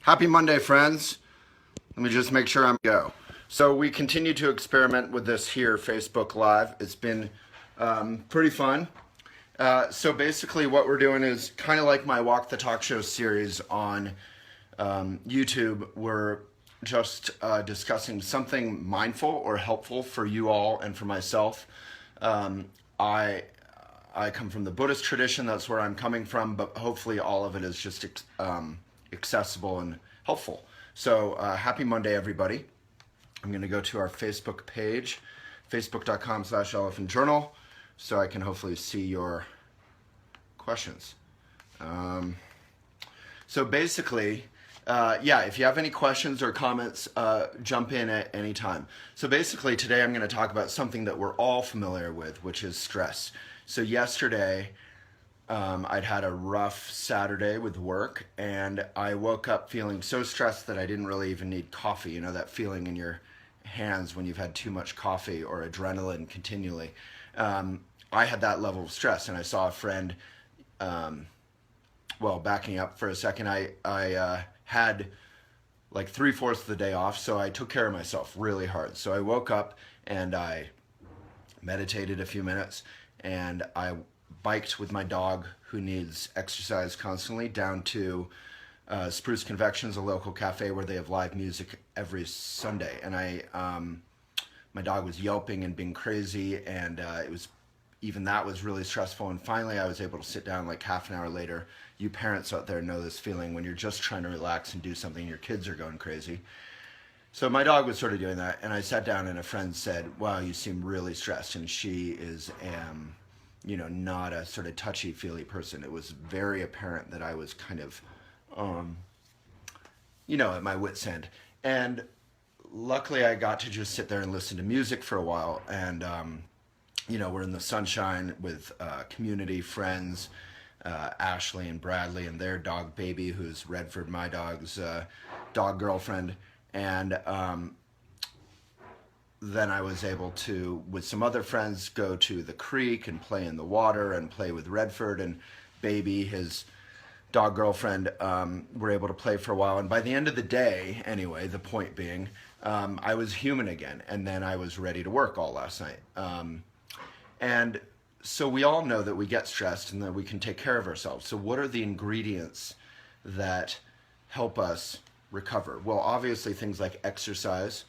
Happy Monday, friends. Let me just make sure I'm go. So we continue to experiment with this here, Facebook Live. It's been pretty fun. So basically what we're doing is kind of like my Walk the Talk Show series on YouTube. We're just discussing something mindful or helpful for you all and for myself. I come from the Buddhist tradition. That's where I'm coming from, but hopefully all of it is just accessible and helpful. So happy Monday, everybody. I'm going to go to our Facebook page, facebook.com/elephantjournal, so I can hopefully see your questions. So basically, if you have any questions or comments, jump in at any time. So basically today I'm going to talk about something that we're all familiar with, which is stress. So yesterday, I'd had a rough Saturday with work, and I woke up feeling so stressed that I didn't really even need coffee. You know, that feeling in your hands when you've had too much coffee or adrenaline continually. I had that level of stress, and I saw a friend, backing up for a second, I had like 3/4 of the day off, so I took care of myself really hard. So I woke up and I meditated a few minutes, and I biked with my dog, who needs exercise constantly, down to Spruce Convections, a local cafe where they have live music every Sunday. And my dog was yelping and being crazy, and that was really stressful. And finally I was able to sit down like half an hour later. You parents out there know this feeling when you're just trying to relax and do something, your kids are going crazy. So my dog was sort of doing that, and I sat down and a friend said, "Wow, you seem really stressed." And she is not a sort of touchy-feely person. It was very apparent that I was kind of, at my wit's end. And luckily I got to just sit there and listen to music for a while. And, we're in the sunshine with community, friends, Ashley and Bradley and their dog Baby, who's Redford, my dog's dog girlfriend. And then I was able to, with some other friends, go to the creek and play in the water and play with Redford and Baby, his dog girlfriend. Were able to play for a while. And by the end of the day, anyway, the point being, I was human again. And then I was ready to work all last night. And so we all know that we get stressed and that we can take care of ourselves. So what are the ingredients that help us recover? Well, obviously things like exercise,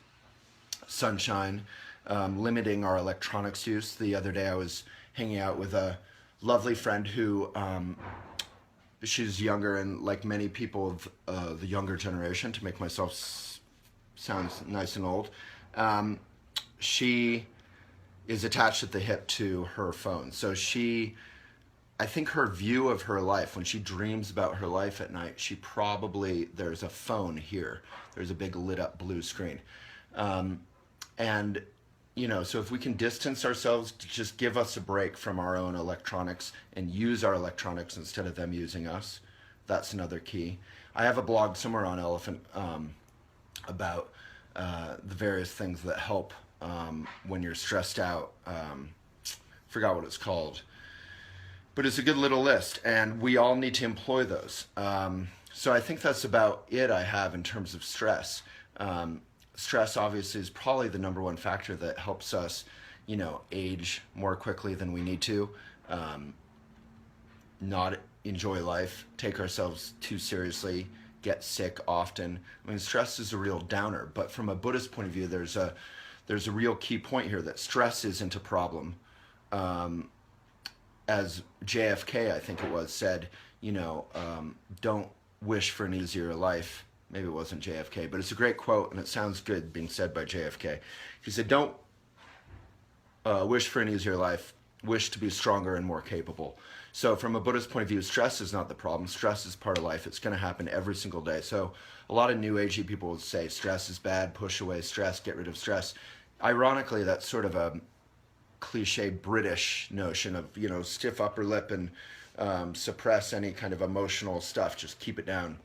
sunshine, limiting our electronics use. The other day I was hanging out with a lovely friend who, she's younger, and like many people of the younger generation, to make myself sound nice and old, she is attached at the hip to her phone. So I think her view of her life, when she dreams about her life at night, there's a phone here. There's a big lit up blue screen. So if we can distance ourselves, to just give us a break from our own electronics and use our electronics instead of them using us, that's another key. I have a blog somewhere on Elephant about the various things that help when you're stressed out. Forgot what it's called, but it's a good little list, and we all need to employ those. So I think that's about it I have in terms of stress. Stress obviously is probably the number one factor that helps us, age more quickly than we need to, not enjoy life, take ourselves too seriously, get sick often. I mean, stress is a real downer, but from a Buddhist point of view, there's a real key point here that stress isn't a problem. As JFK, I think it was, said, don't wish for an easier life. Maybe it wasn't JFK, but it's a great quote, and it sounds good being said by JFK. He said, don't wish for an easier life, wish to be stronger and more capable. So from a Buddhist point of view, stress is not the problem. Stress is part of life. It's going to happen every single day. So a lot of New Agey people would say stress is bad, push away stress, get rid of stress. Ironically, that's sort of a cliche British notion of, stiff upper lip and suppress any kind of emotional stuff, just keep it down.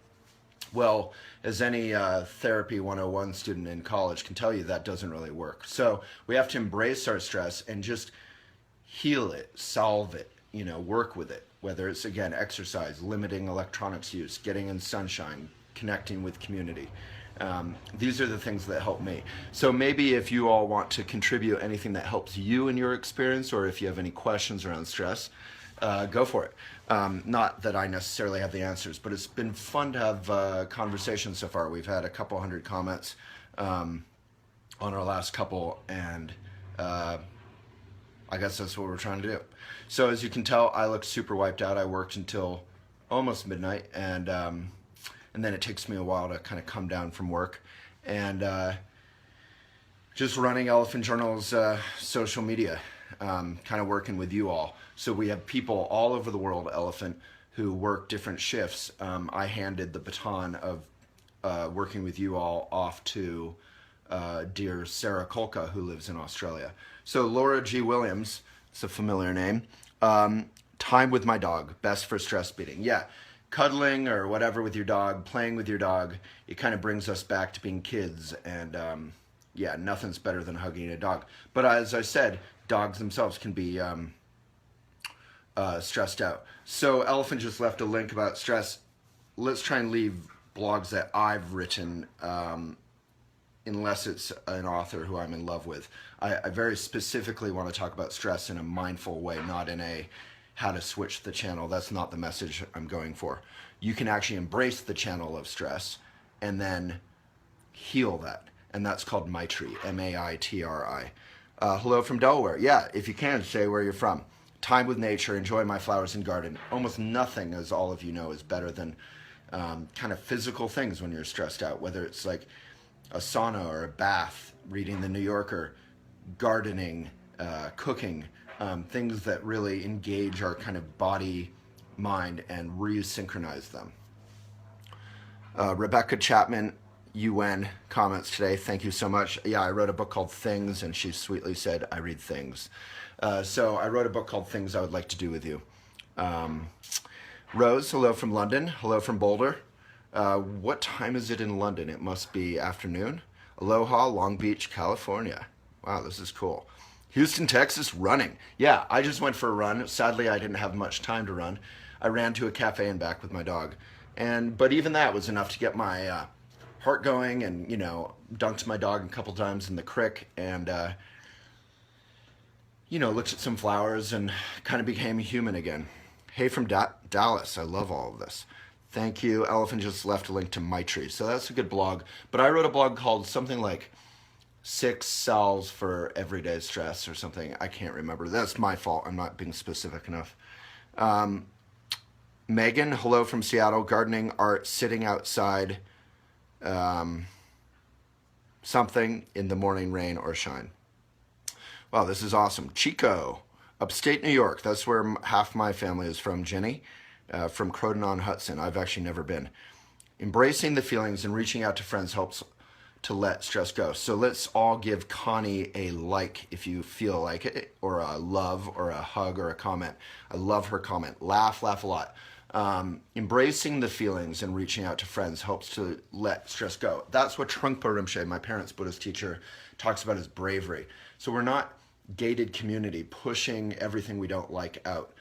Well, as any Therapy 101 student in college can tell you, that doesn't really work. So we have to embrace our stress and just heal it, solve it, work with it. Whether it's, again, exercise, limiting electronics use, getting in sunshine, connecting with community. These are the things that help me. So maybe if you all want to contribute anything that helps you in your experience, or if you have any questions around stress, go for it. Not that I necessarily have the answers, but it's been fun to have conversations so far. We've had a couple hundred comments on our last couple, and I guess that's what we're trying to do. So as you can tell, I look super wiped out. I worked until almost midnight, and then it takes me a while to kind of come down from work. And just running Elephant Journal's social media, kind of working with you all. So we have people all over the world, Elephant, who work different shifts. I handed the baton of working with you all off to dear Sarah Kolka, who lives in Australia. So Laura G. Williams, it's a familiar name. Time with my dog, best for stress beating. Yeah, cuddling or whatever with your dog, playing with your dog, it kind of brings us back to being kids. And yeah, nothing's better than hugging a dog. But as I said, dogs themselves can be stressed out. So Elephant just left a link about stress. Let's try and leave blogs that I've written, unless it's an author who I'm in love with. I very specifically want to talk about stress in a mindful way, not in a how to switch the channel. That's not the message I'm going for. You can actually embrace the channel of stress and then heal that. And that's called Maitri, M-A-I-T-R-I. Hello from Delaware. Yeah, if you can, say where you're from. Time with nature, enjoy my flowers and garden. Almost nothing, as all of you know, is better than kind of physical things when you're stressed out, whether it's like a sauna or a bath, reading the New Yorker, gardening, cooking, things that really engage our kind of body, mind, and resynchronize them. Rebecca Chapman, UN, comments today. Thank you so much. Yeah, I wrote a book called Things, and she sweetly said, I read things. So I wrote a book called Things I Would Like to Do With You. Rose, hello from London. Hello from Boulder. What time is it in London? It must be afternoon. Aloha, Long Beach, California. Wow, this is cool. Houston, Texas, running. Yeah, I just went for a run. Sadly, I didn't have much time to run. I ran to a cafe and back with my dog. But even that was enough to get my heart going, and, dunked my dog a couple times in the creek, and, looked at some flowers and kind of became a human again. Hey from Dallas, I love all of this. Thank you. Elephant just left a link to Maitri. So that's a good blog. But I wrote a blog called something like 6 Salves for Everyday Stress or something. I can't remember. That's my fault. I'm not being specific enough. Megan, hello from Seattle. Gardening, art, sitting outside, something in the morning rain or shine. Wow, this is awesome. Chico, upstate New York. That's where half my family is from. Jenny, from Croton-on-Hudson. I've actually never been. Embracing the feelings and reaching out to friends helps to let stress go. So let's all give Connie a like if you feel like it, or a love, or a hug, or a comment. I love her comment. Laugh a lot. Embracing the feelings and reaching out to friends helps to let stress go. That's what Trungpa Rinpoche, my parents' Buddhist teacher, talks about as bravery. So we're not gated community pushing everything we don't like out,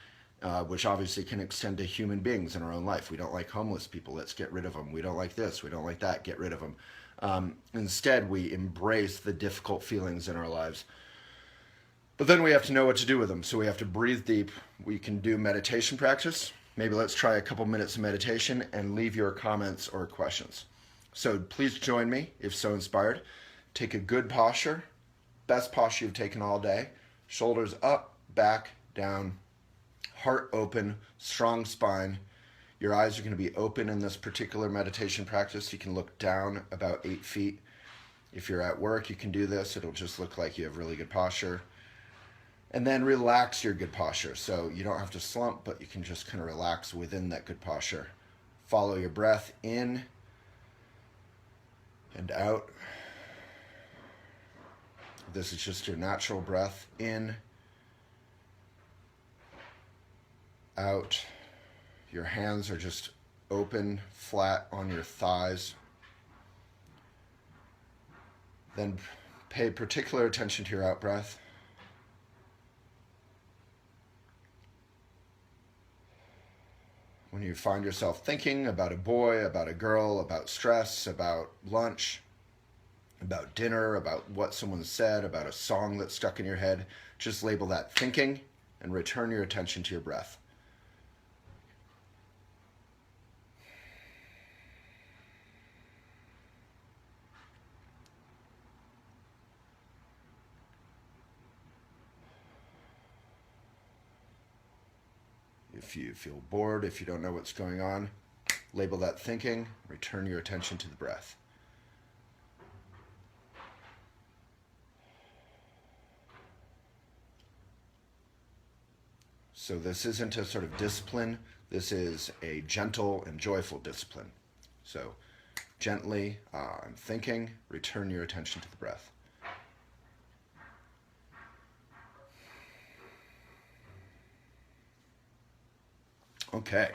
which obviously can extend to human beings in our own life. We don't like homeless people, let's get rid of them. We don't like this, we don't like that, get rid of them. Instead, we embrace the difficult feelings in our lives. But then we have to know what to do with them. So we have to breathe deep. We can do meditation practice. Maybe let's try a couple minutes of meditation and leave your comments or questions. So please join me if so inspired. Take a good posture, best posture you've taken all day. Shoulders up, back, down, heart open, strong spine. Your eyes are going to be open in this particular meditation practice. You can look down about 8 feet. If you're at work, you can do this. It'll just look like you have really good posture. And then relax your good posture. So you don't have to slump, but you can just kind of relax within that good posture. Follow your breath in and out. This is just your natural breath in, out. Your hands are just open, flat on your thighs. Then pay particular attention to your out breath. when you find yourself thinking about a boy, about a girl, about stress, about lunch, about dinner, about what someone said, about a song that's stuck in your head, just label that thinking and return your attention to your breath. If you feel bored, if you don't know what's going on, label that thinking, return your attention to the breath. So this isn't a sort of discipline, this is a gentle and joyful discipline. So gently, I'm thinking, return your attention to the breath. Okay,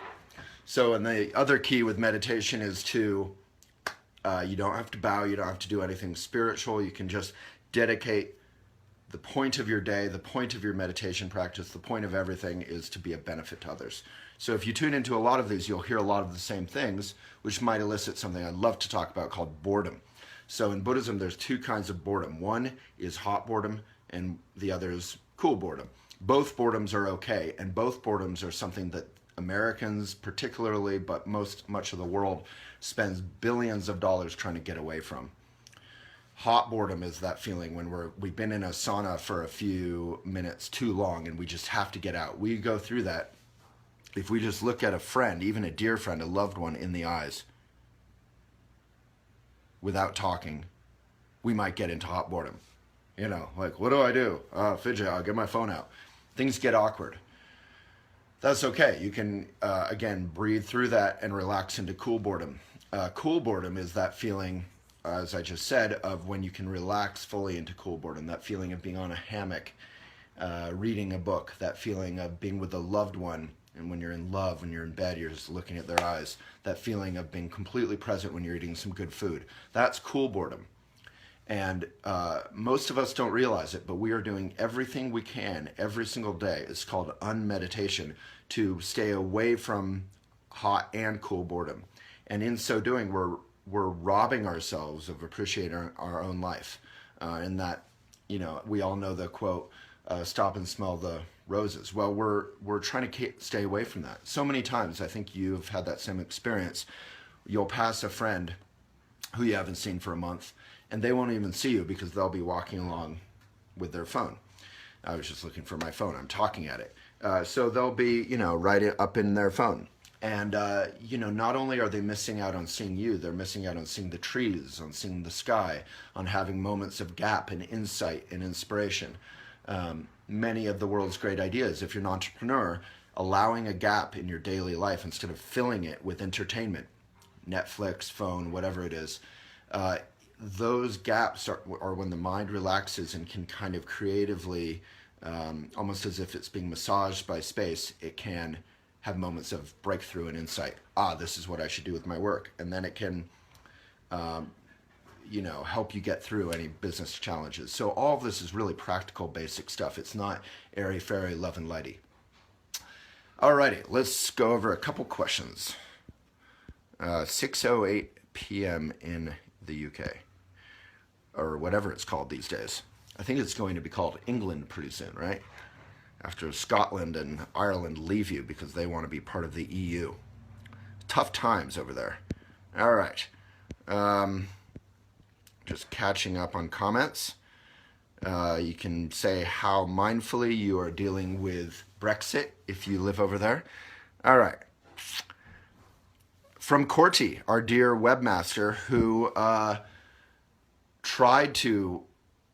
so and the other key with meditation is to, you don't have to bow, you don't have to do anything spiritual, you can just dedicate the point of your day, the point of your meditation practice, the point of everything is to be a benefit to others. So if you tune into a lot of these, you'll hear a lot of the same things, which might elicit something I'd love to talk about called boredom. So in Buddhism, there's two kinds of boredom. One is hot boredom, and the other is cool boredom. Both boredoms are okay, and both boredoms are something that Americans particularly, but much of the world spends billions of dollars trying to get away from. Hot boredom is that feeling when we've been in a sauna for a few minutes too long and we just have to get out. We go through that if we just look at a friend, even a dear friend, a loved one, in the eyes without talking, we might get into hot boredom. You know, like, what do I do? Fidget, I'll get my phone out. Things get awkward. That's okay. You can, again, breathe through that and relax into cool boredom. Cool boredom is that feeling, as I just said, of when you can relax fully into cool boredom, that feeling of being on a hammock, reading a book, that feeling of being with a loved one, and when you're in love, when you're in bed, you're just looking at their eyes, that feeling of being completely present when you're eating some good food. That's cool boredom. And most of us don't realize it, but we are doing everything we can every single day. It's called unmeditation, to stay away from hot and cool boredom. And in so doing, we're robbing ourselves of appreciating our own life. In that, you know, we all know the quote, stop and smell the roses. Well, we're trying to stay away from that. So many times, I think you've had that same experience. You'll pass a friend who you haven't seen for a month, and they won't even see you because they'll be walking along with their phone. I was just looking for my phone. I'm talking at it. So they'll be, you know, right up in their phone. And, you know, not only are they missing out on seeing you, they're missing out on seeing the trees, on seeing the sky, on having moments of gap and insight and inspiration. Many of the world's great ideas, if you're an entrepreneur, allowing a gap in your daily life instead of filling it with entertainment, Netflix, phone, whatever it is, those gaps are when the mind relaxes and can kind of creatively, almost as if it's being massaged by space, it can have moments of breakthrough and insight. This is what I should do with my work. And then it can, you know, help you get through any business challenges. So all of this is really practical, basic stuff. It's not airy-fairy, love and lighty. Alrighty, let's go over a couple questions. 6:08 p.m. in the UK, or whatever it's called these days. I think it's going to be called England pretty soon, right? After Scotland and Ireland leave you because they want to be part of the EU. Tough times over there. All right. Just catching up on comments. You can say how mindfully you are dealing with Brexit if you live over there. All right. From Corti, our dear webmaster, who tried to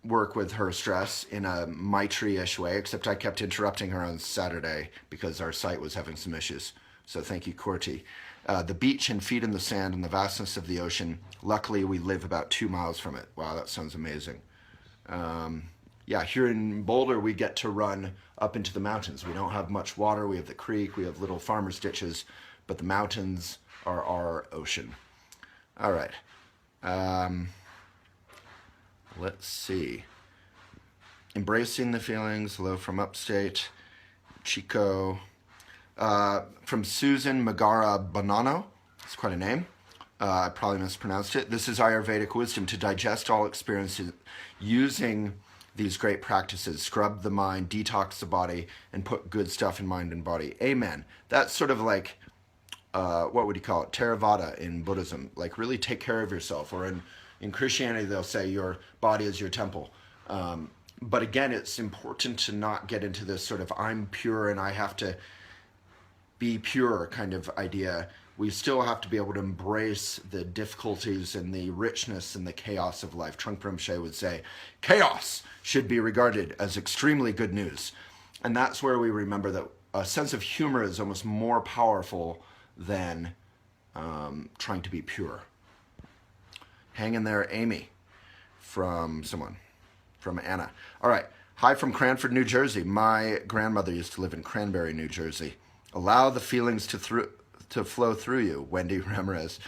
work with her stress in a Maitri-ish way, except I kept interrupting her on Saturday because our site was having some issues. So thank you, Corti. The beach and feet in the sand and the vastness of the ocean. Luckily, we live about 2 miles from it. Wow, that sounds amazing. Yeah, here in Boulder, we get to run up into the mountains. We don't have much water. We have the creek. We have little farmer's ditches. But the mountains are our ocean. All right. Let's see. Embracing the feelings. Hello from upstate. Chico. From Susan Magara Bonanno. It's quite a name. I probably mispronounced it. This is Ayurvedic wisdom to digest all experiences using these great practices. Scrub the mind, detox the body, and put good stuff in mind and body. Amen. That's sort of like, what would you call it? Theravada in Buddhism. Like really take care of yourself. Or in Christianity, they'll say your body is your temple. But again, it's important to not get into this sort of I'm pure and I have to be pure kind of idea. We still have to be able to embrace the difficulties and the richness and the chaos of life. Trungpa Rinpoche would say, chaos should be regarded as extremely good news. And that's where we remember that a sense of humor is almost more powerful than trying to be pure. Hang in there, Amy, from Anna. All right. Hi from Cranford, New Jersey. My grandmother used to live in Cranberry, New Jersey. Allow the feelings to flow through you, Wendy Ramirez.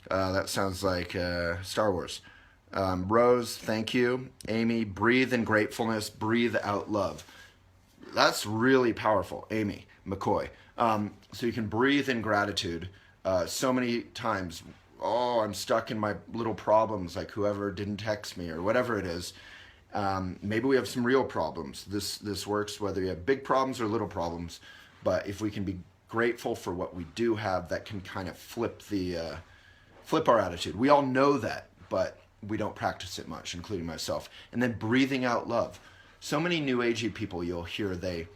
That sounds like Star Wars. Rose, thank you. Amy, breathe in gratefulness, breathe out love. That's really powerful, Amy McCoy. So you can breathe in gratitude. So many times, I'm stuck in my little problems, like whoever didn't text me or whatever it is. Maybe we have some real problems. This works whether you have big problems or little problems. But if we can be grateful for what we do have, that can kind of flip our attitude. We all know that, but we don't practice it much, including myself. And then breathing out love. So many New Agey people you'll hear, they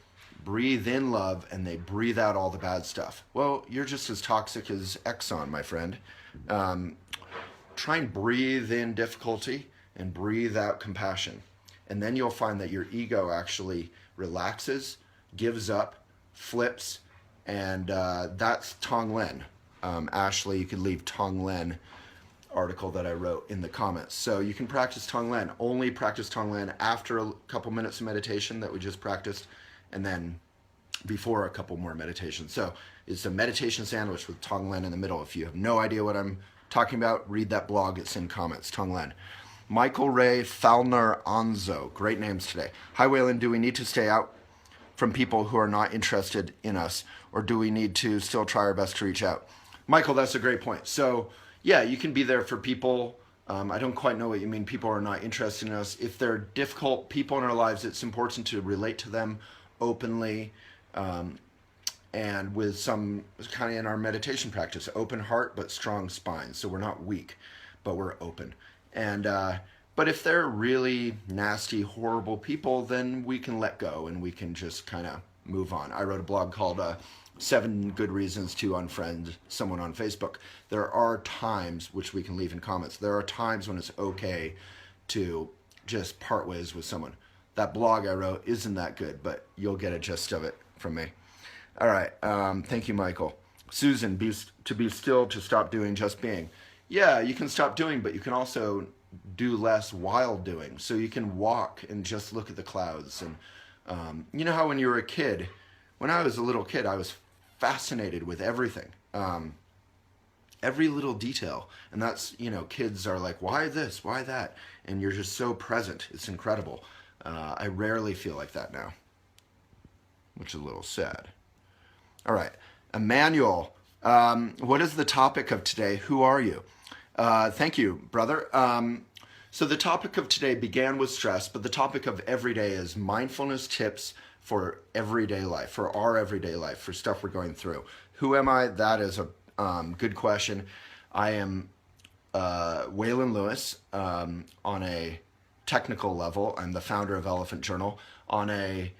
breathe in love and they breathe out all the bad stuff. Well, you're just as toxic as Exxon, my friend. Try and breathe in difficulty and breathe out compassion. And then you'll find that your ego actually relaxes, gives up, flips, and that's Tonglen. Ashley, you could leave Tonglen article that I wrote in the comments. So you can practice Tonglen. Only practice Tonglen after a couple minutes of meditation that we just practiced, and then before a couple more meditations. So it's a meditation sandwich with Tonglen in the middle. If you have no idea what I'm talking about, read that blog. It's in comments. Tonglen. Michael Ray Falner Onzo. Great names today. Hi, Waylon. Do we need to stay out from people who are not interested in us, or do we need to still try our best to reach out? Michael, that's a great point. So yeah, you can be there for people. I don't quite know what you mean. People are not interested in us. If they're difficult people in our lives, it's important to relate to them openly, and with some kind of in our meditation practice, open heart but strong spine. So we're not weak, but we're open. And but if they're really nasty, horrible people, then we can let go and we can just kind of move on. I wrote a blog called 7 Good Reasons to Unfriend Someone on Facebook. There are times, which we can leave in comments, there are times when it's okay to just part ways with someone. That blog I wrote isn't that good, but you'll get a gist of it from me. All right. Thank you, Michael. Susan, to be still, to stop doing, just being. Yeah, you can stop doing, but you can also do less while doing. So you can walk and just look at the clouds. And you know how when you were a kid, when I was a little kid, I was fascinated with everything, every little detail. And that's, kids are like, why this, why that? And you're just so present. It's incredible. I rarely feel like that now, which is a little sad. All right. Emmanuel, what is the topic of today? Who are you? Thank you, brother. So the topic of today began with stress, but the topic of every day is mindfulness tips for everyday life, for our everyday life, for stuff we're going through. Who am I? That is a good question. I am Waylon Lewis on a technical level. I'm the founder of Elephant Journal. On a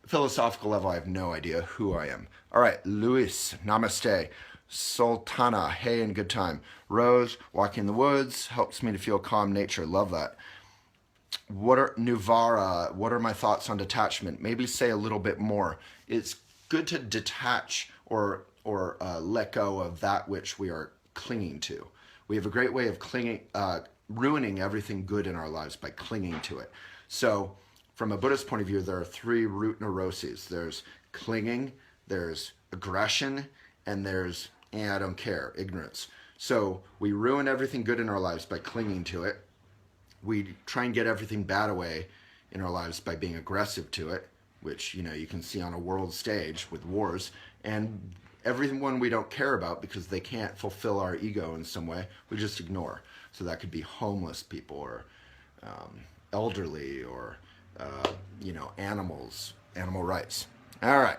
philosophical level, I have no idea who I am. All right, Luis, namaste. Sultana, hey and good time. Rose, walking in the woods, helps me to feel calm nature. Love that. Nuvara, what are my thoughts on detachment? Maybe say a little bit more. It's good to detach or let go of that which we are clinging to. We have a great way of ruining everything good in our lives by clinging to it. So from a Buddhist point of view, there are 3 root neuroses. There's clinging, there's aggression, and there's I don't care, ignorance. So we ruin everything good in our lives by clinging to it. We try and get everything bad away in our lives by being aggressive to it. which, you can see on a world stage with wars, and everyone we don't care about because they can't fulfill our ego in some way, we just ignore. So that could be homeless people, or elderly, or animals, animal rights. All right.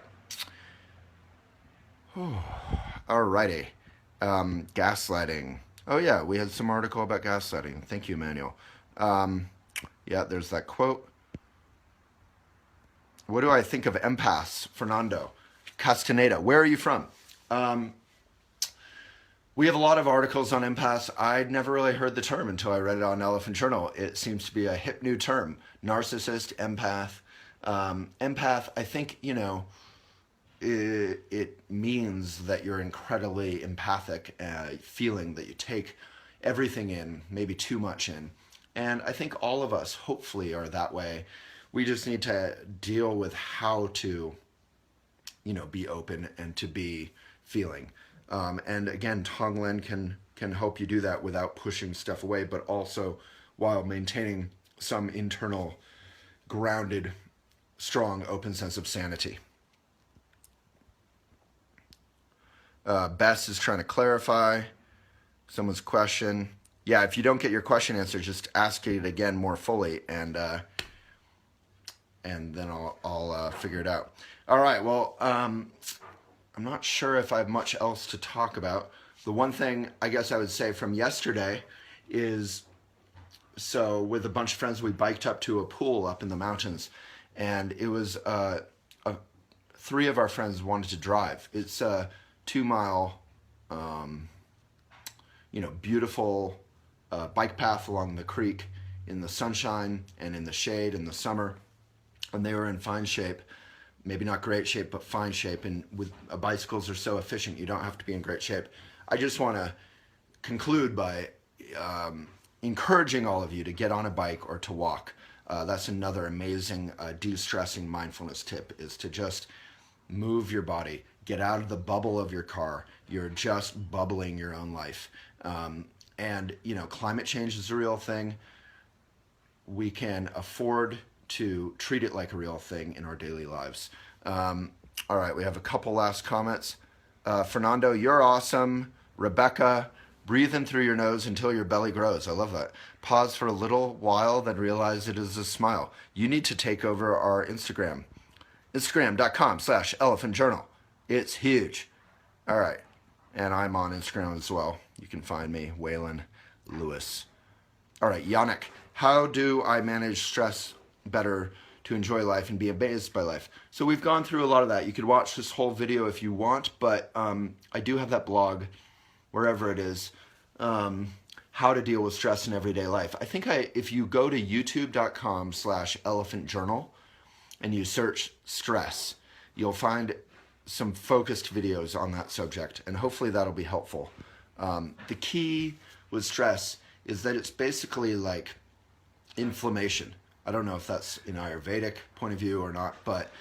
Alrighty. Gaslighting. Oh yeah, we had some article about gaslighting. Thank you, Emmanuel. Yeah, there's that quote. What do I think of empaths? Fernando Castaneda. Where are you from? We have a lot of articles on empaths. I'd never really heard the term until I read it on Elephant Journal. It seems to be a hip new term. Narcissist, empath. Empath, I think, it means that you're incredibly empathic, feeling that you take everything in, maybe too much in. And I think all of us, hopefully, are that way. We just need to deal with how to, be open and to be feeling. And again, Tonglen can help you do that without pushing stuff away, but also while maintaining some internal, grounded, strong, open sense of sanity. Bess is trying to clarify someone's question. Yeah, if you don't get your question answered, just ask it again more fully, and then I'll figure it out. All right. Well, I'm not sure if I have much else to talk about. The one thing I guess I would say from yesterday is, so with a bunch of friends, we biked up to a pool up in the mountains, and it was 3 of our friends wanted to drive. It's a 2-mile, beautiful bike path along the creek in the sunshine and in the shade in the summer, and they were in fine shape. Maybe not great shape, but fine shape. And with bicycles are so efficient, you don't have to be in great shape. I just want to conclude by encouraging all of you to get on a bike or to walk. That's another amazing de-stressing mindfulness tip, is to just move your body. Get out of the bubble of your car. You're just bubbling your own life. And, climate change is a real thing. We can afford to treat it like a real thing in our daily lives. All right, we have a couple last comments. Fernando, you're awesome. Rebecca, breathe in through your nose until your belly grows. I love that. Pause for a little while, then realize it is a smile. You need to take over our Instagram. Instagram.com/elephantjournal. It's huge. All right. And I'm on Instagram as well. You can find me, Waylon Lewis. All right, Yannick, how do I manage stress better to enjoy life and be amazed by life? So we've gone through a lot of that. You could watch this whole video if you want, but I do have that blog, wherever it is, how to deal with stress in everyday life. I think if you go to youtube.com/elephantjournal and you search stress, you'll find some focused videos on that subject, and hopefully that'll be helpful. The key with stress is that it's basically like inflammation. I don't know if that's in Ayurvedic point of view or not, but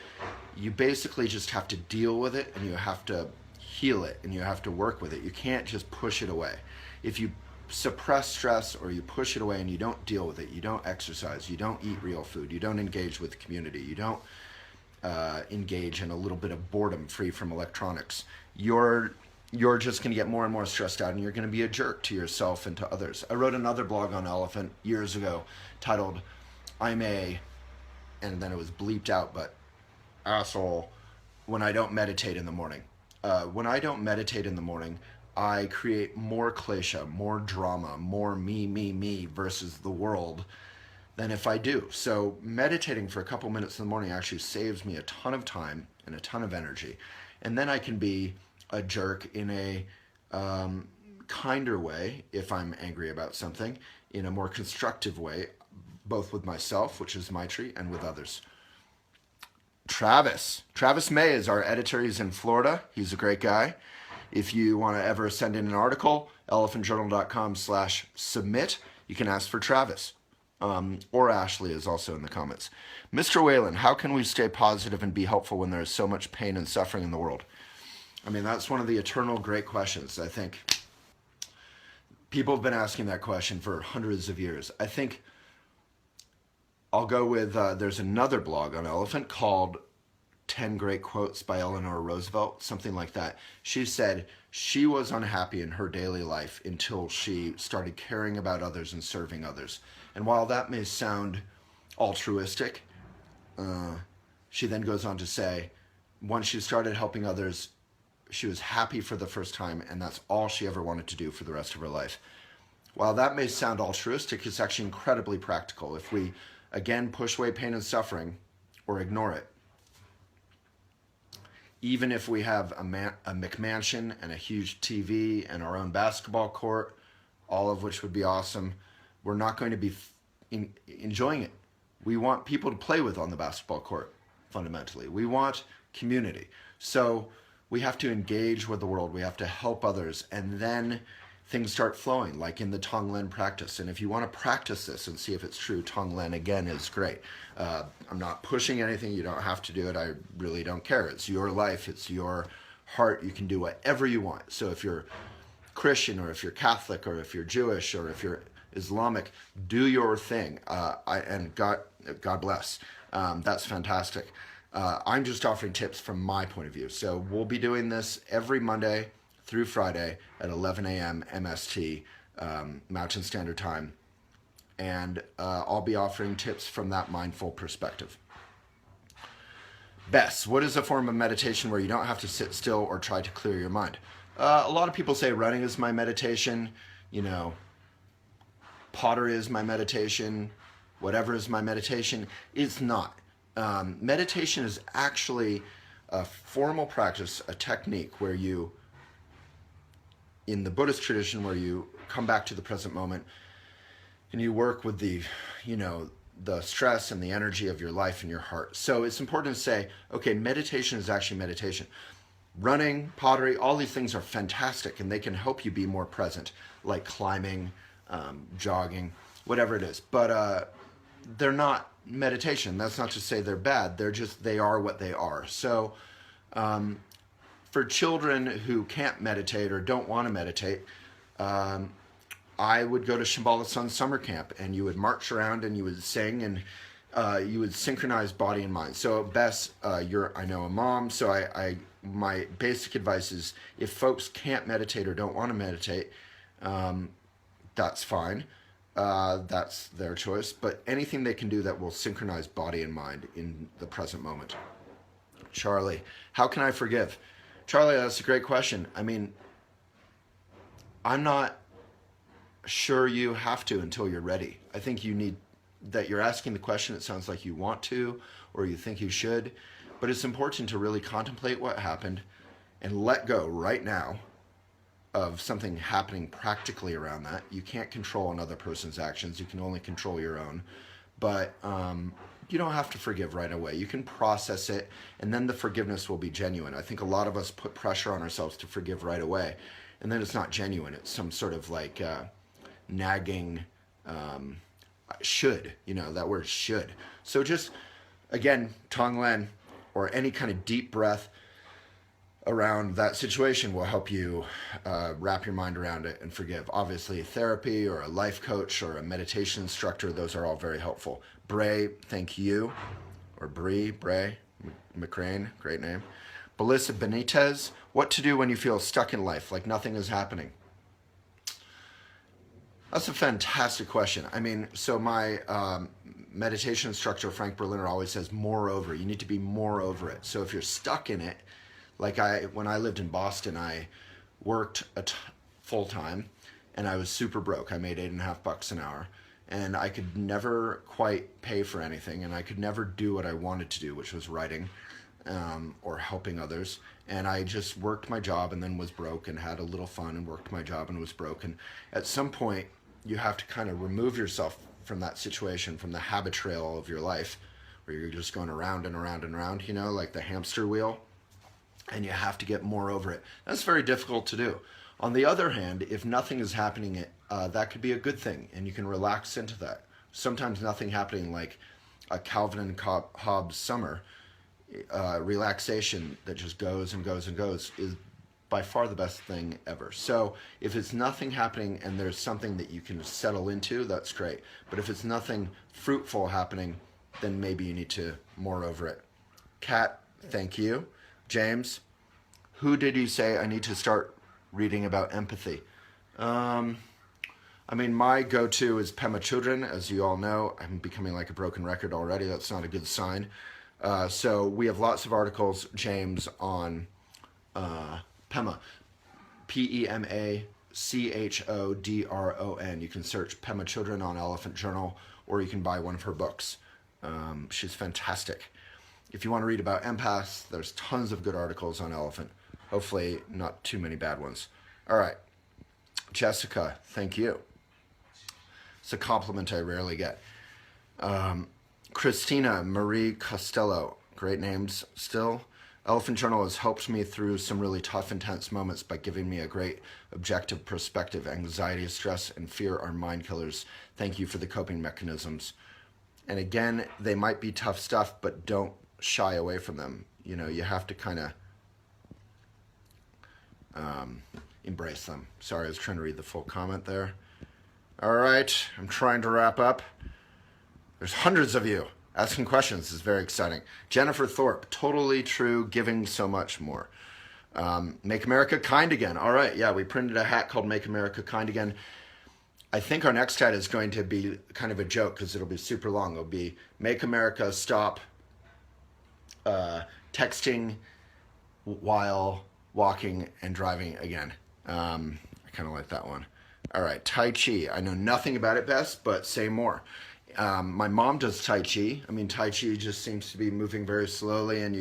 you basically just have to deal with it, and you have to heal it, and you have to work with it. You can't just push it away. If you suppress stress or you push it away and you don't deal with it, you don't exercise, you don't eat real food, you don't engage with the community, you don't engage in a little bit of boredom free from electronics, you're just going to get more and more stressed out, and you're going to be a jerk to yourself and to others. I wrote another blog on Elephant years ago titled I'm a, and then it was bleeped out, but asshole when I don't meditate in the morning. When I don't meditate in the morning, I create more klesha, more drama, more me versus the world than if I do. So meditating for a couple minutes in the morning actually saves me a ton of time and a ton of energy. And then I can be a jerk in a kinder way if I'm angry about something, in a more constructive way, both with myself, which is Maitri, and with others. Travis May is our editor. He's in Florida. He's a great guy. If you want to ever send in an article, elephantjournal.com/submit. You can ask for Travis. Or Ashley is also in the comments. Mr. Waylon, how can we stay positive and be helpful when there is so much pain and suffering in the world? I mean, that's one of the eternal great questions. I think people have been asking that question for hundreds of years. I think I'll go with, there's another blog on Elephant called 10 Great Quotes by Eleanor Roosevelt, something like that. She said she was unhappy in her daily life until she started caring about others and serving others. And while that may sound altruistic, she then goes on to say, once she started helping others, she was happy for the first time, and that's all she ever wanted to do for the rest of her life. While that may sound altruistic, it's actually incredibly practical. If we, again, push away pain and suffering or ignore it, even if we have a McMansion and a huge TV and our own basketball court, all of which would be awesome, we're not going to be enjoying it. We want people to play with on the basketball court, fundamentally. We want community. So we have to engage with the world. We have to help others. And then things start flowing, like in the Tonglen practice. And if you want to practice this and see if it's true, Tonglen, again, is great. I'm not pushing anything. You don't have to do it. I really don't care. It's your life. It's your heart. You can do whatever you want. So if you're Christian, or if you're Catholic, or if you're Jewish, or if you're Islamic, do your thing. And God bless. That's fantastic. I'm just offering tips from my point of view. So we'll be doing this every Monday through Friday at 11 a.m. MST, Mountain Standard Time. And I'll be offering tips from that mindful perspective. Bess, what is a form of meditation where you don't have to sit still or try to clear your mind? A lot of people say running is my meditation, pottery is my meditation, whatever is my meditation. It's not. Meditation is actually a formal practice, a technique where you, in the Buddhist tradition, where you come back to the present moment and you work with the stress and the energy of your life and your heart. So it's important to say, okay, meditation is actually meditation. Running, pottery, all these things are fantastic, and they can help you be more present, like climbing, jogging, whatever it is. But they're not meditation. That's not to say they're bad. They are what they are. So for children who can't meditate or don't want to meditate, I would go to Shambhala Sun summer camp, and you would march around and you would sing, and you would synchronize body and mind. So Bess, I know a mom, so my basic advice is, if folks can't meditate or don't want to meditate, that's fine. That's their choice. But anything they can do that will synchronize body and mind in the present moment. Charlie, how can I forgive? Charlie, that's a great question. I mean, I'm not sure you have to until you're ready. I think you need that. You're asking the question, it sounds like you want to, or you think you should, but it's important to really contemplate what happened and let go right now of something happening practically around that. You can't control another person's actions. You can only control your own. But you don't have to forgive right away. You can process it, and then the forgiveness will be genuine. I think a lot of us put pressure on ourselves to forgive right away, and then it's not genuine. It's some sort of like nagging should, that word should. So just, again, Tonglen or any kind of deep breath around that situation will help you wrap your mind around it and forgive. Obviously, therapy or a life coach or a meditation instructor, those are all very helpful. Bray, thank you. Or Bray McBreen, great name. Belissa Benitez, what to do when you feel stuck in life, like nothing is happening? That's a fantastic question. I mean, so my meditation instructor, Frank Berliner, always says moreover. You need to be more over it. So if you're stuck in it, like when I lived in Boston, I worked full time, and I was super broke. I made $8.50 an hour, and I could never quite pay for anything, and I could never do what I wanted to do, which was writing or helping others. And I just worked my job and then was broke, and had a little fun and worked my job and was broke. And at some point, you have to kind of remove yourself from that situation, from the habit trail of your life, where you're just going around and around and around, like the hamster wheel. And you have to get more over it. That's very difficult to do. On the other hand, if nothing is happening, that could be a good thing, and you can relax into that. Sometimes nothing happening, like a Calvin and Hobbes summer, relaxation that just goes and goes and goes, is by far the best thing ever. So if it's nothing happening and there's something that you can settle into, that's great. But if it's nothing fruitful happening, then maybe you need to more over it. Kat, Thank you. James, who did you say I need to start reading about empathy? I mean, my go-to is Pema Chodron, as you all know. I'm becoming like a broken record already. That's not a good sign. So we have lots of articles, James, on Pema. Pemachchodron. You can search Pema Chodron on Elephant Journal, or you can buy one of her books. She's fantastic. If you want to read about empaths, there's tons of good articles on Elephant. Hopefully not too many bad ones. All right. Jessica, thank you. It's a compliment I rarely get. Christina Marie Costello, great names still. Elephant Journal has helped me through some really tough, intense moments by giving me a great objective perspective. Anxiety, stress, and fear are mind killers. Thank you for the coping mechanisms. And again, they might be tough stuff, but don't shy away from them. You know, you have to kind of embrace them. Sorry, I was trying to read the full comment there. All right, I'm trying to wrap up. There's hundreds of you asking questions. This is very exciting. Jennifer Thorpe, totally true, giving so much more. Make America Kind Again. All right, yeah, we printed a hat called Make America Kind Again. I think our next hat is going to be kind of a joke because it'll be super long. It'll be Make America Stop Texting While Walking and Driving Again. I kind of like that one. All right, Tai Chi. I know nothing about it, Bess, but say more. My mom does Tai Chi. I mean, Tai Chi just seems to be moving very slowly, and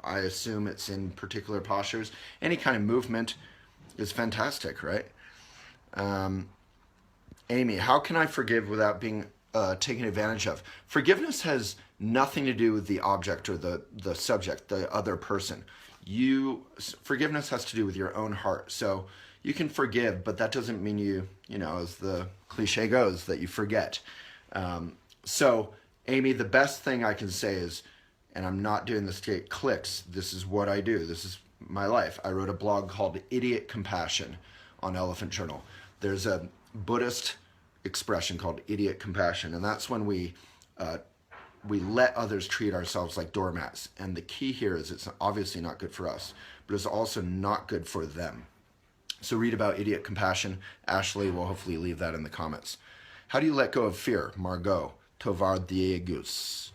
I assume it's in particular postures. Any kind of movement is fantastic, right? Amy, how can I forgive without being taken advantage of? Forgiveness has nothing to do with the object or the subject, the other person. Forgiveness has to do with your own heart. So you can forgive, but that doesn't mean you know, as the cliche goes, that you forget. So, Amy, the best thing I can say is, and I'm not doing this to get clicks, this is what I do. This is my life. I wrote a blog called Idiot Compassion on Elephant Journal. There's a Buddhist expression called idiot compassion, and that's when we let others treat ourselves like doormats. And the key here is it's obviously not good for us, but it's also not good for them. So read about idiot compassion. Ashley will hopefully leave that in the comments. How do you let go of fear? Margot Tovardiegus.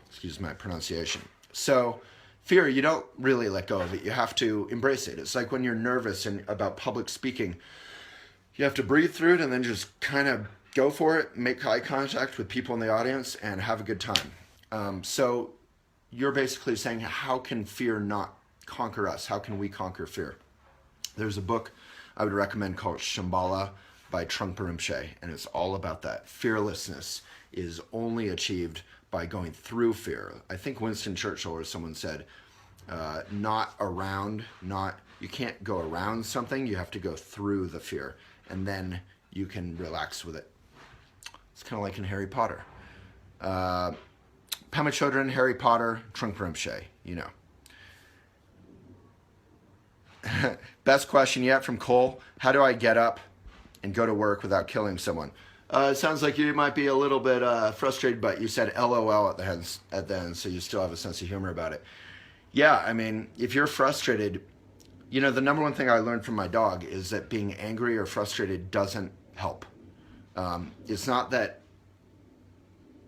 Excuse my pronunciation. So fear, you don't really let go of it. You have to embrace it. It's like when you're nervous and about public speaking. You have to breathe through it and then just kind of go for it, make eye contact with people in the audience, and have a good time. So you're basically saying, how can fear not conquer us? How can we conquer fear? There's a book I would recommend called Shambhala by Trungpa Rinpoche, and it's all about that. Fearlessness is only achieved by going through fear. I think Winston Churchill or someone said, you can't go around something, you have to go through the fear, and then you can relax with it. It's kind of like in Harry Potter. Pema Chodron, Harry Potter, Trungpa Rinpoche, you know. Best question yet from Cole. How do I get up and go to work without killing someone? It sounds like you might be a little bit frustrated, but you said LOL at the end, so you still have a sense of humor about it. Yeah, I mean, if you're frustrated, you know, the number one thing I learned from my dog is that being angry or frustrated doesn't help. It's not that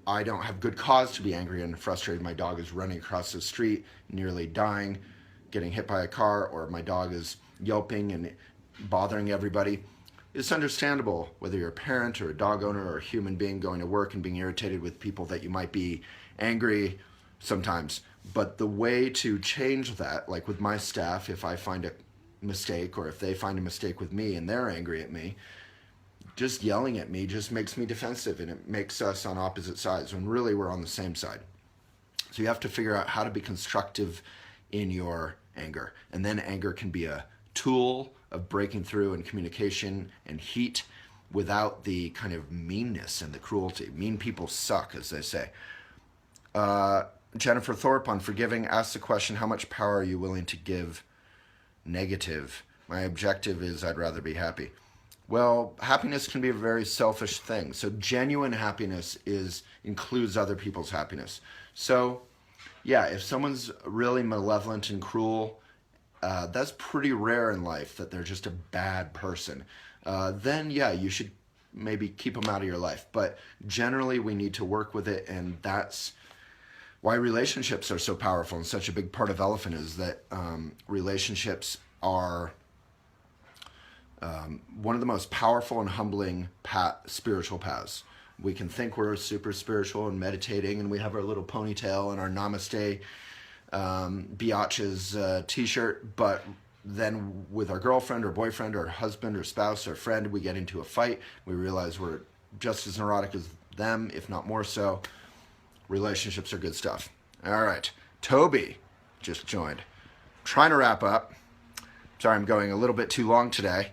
I don't have good cause to be angry and frustrated. My dog is running across the street, nearly dying, getting hit by a car, or my dog is yelping and bothering everybody. It's understandable whether you're a parent or a dog owner or a human being going to work and being irritated with people that you might be angry sometimes. But the way to change that, like with my staff, if I find a mistake or if they find a mistake with me and they're angry at me, just yelling at me just makes me defensive, and it makes us on opposite sides when really we're on the same side. So you have to figure out how to be constructive in your anger. And then anger can be a tool of breaking through and communication and heat without the kind of meanness and the cruelty. Mean people suck, as they say. Jennifer Thorpe on forgiving asks the question, how much power are you willing to give negative? My objective is I'd rather be happy. Well, happiness can be a very selfish thing. So genuine happiness includes other people's happiness. So yeah, if someone's really malevolent and cruel, that's pretty rare in life that they're just a bad person. Then, yeah, you should maybe keep them out of your life. But generally, we need to work with it, and that's why relationships are so powerful. And such a big part of Elephant is that relationships are one of the most powerful and humbling spiritual paths. We can think we're super spiritual and meditating, and we have our little ponytail and our Namaste Biatch's t-shirt, but then with our girlfriend or boyfriend or husband or spouse or friend, we get into a fight. We realize we're just as neurotic as them, if not more so. Relationships are good stuff. All right, Toby just joined. Trying to wrap up. Sorry, I'm going a little bit too long today.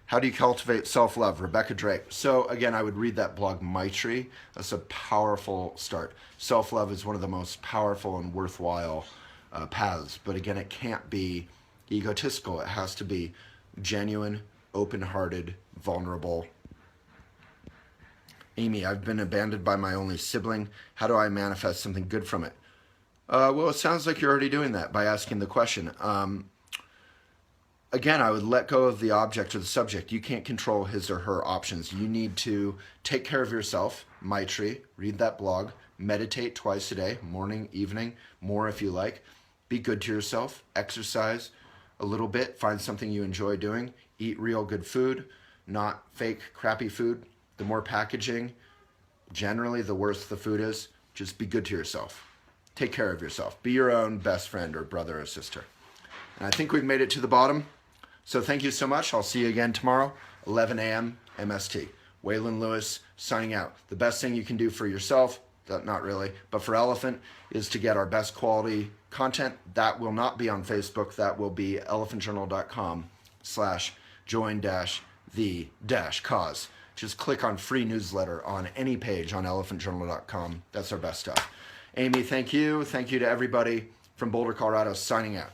How do you cultivate self-love? Rebecca Drake. So again, I would read that blog, Maitri. That's a powerful start. Self-love is one of the most powerful and worthwhile paths. But again, it can't be egotistical. It has to be genuine, open-hearted, vulnerable. Amy, I've been abandoned by my only sibling. How do I manifest something good from it? Well, it sounds like you're already doing that by asking the question. Again, I would let go of the object or the subject. You can't control his or her options. You need to take care of yourself. Maitri, read that blog, meditate twice a day, morning, evening, more if you like. Be good to yourself, exercise a little bit, find something you enjoy doing, eat real good food, not fake, crappy food. The more packaging, generally the worse the food is. Just be good to yourself. Take care of yourself. Be your own best friend or brother or sister. And I think we've made it to the bottom. So thank you so much. I'll see you again tomorrow, 11 a.m. MST. Waylon Lewis signing out. The best thing you can do for yourself, not really, but for Elephant, is to get our best quality content. That will not be on Facebook. That will be elephantjournal.com/join-the-cause. Just click on free newsletter on any page on elephantjournal.com. That's our best stuff. Amy, thank you. Thank you to everybody from Boulder, Colorado, signing out.